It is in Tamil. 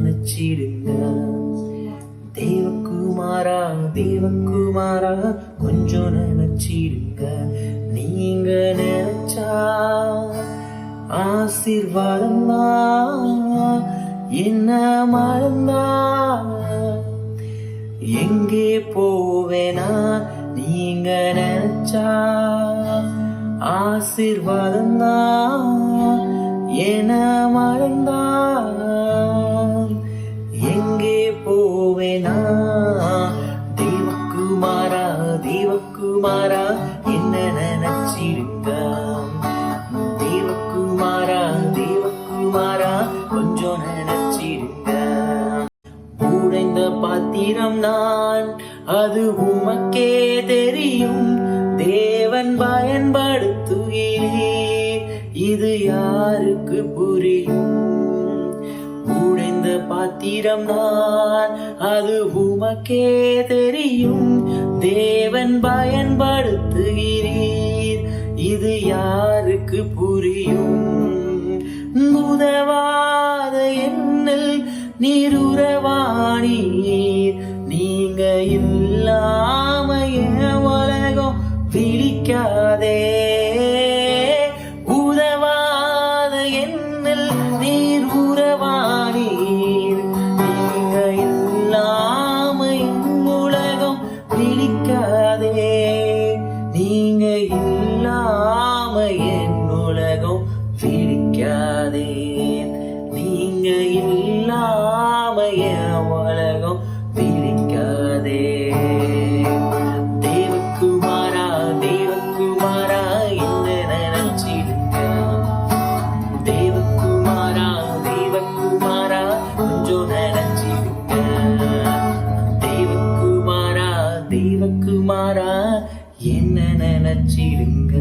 நினைச்சிடுங்க. தேவகுமாரா தேவகுமாரா கொஞ்சம் நினைச்சிடுங்க. நீங்க நினைச்சா ஆசீர்வாதம் தான். என்ன மறந்தா எங்கே போவேனா? நீங்க நினைச்சா ஆசீர்வாதம் தான். என்ன மறந்தா எங்கே போவேனா? தேவகுமாரா தேவகுமாரா என்ன நினைச்சிருக்க. தேவகுமாரா தேவகுமாரா கொஞ்சம் நினைச்சிருக்க. உடைந்த பாத்திரம் நான், அது உமக்கே தெரியும். தேவன் பயன்படுத்துகிறீர், இது யாருக்கு புரியும்? உடைந்த பாத்திரம் நான், அது உமக்கே தெரியும். தேவன் பயன்படுத்துகிறீர், இது யாருக்கு புரியும்? உதவாத என்னில் நீர் உறவானீர். நீங்க இல்லாம என் உலகம் பிடிக்காதே. உதவாத என்னில் நீர் உறவானீர். நீங்க இல்லாம என் உலகம் பிடிக்காதே. நீங்க இல்லாம என் உலகம் பிடிக்காதே. நீங்க இல்லாம என் உலகம் பிடிக்காதே. தேவகுமாரா தேவகுமாரா என்ன நினைச்சிடுங்க. தேவகுமாரா தேவகுமாரா கொஞ்சம் நினைச்சிடுங்க. தேவகுமாரா தேவகுமாரா என்ன நினைச்சிடுங்க.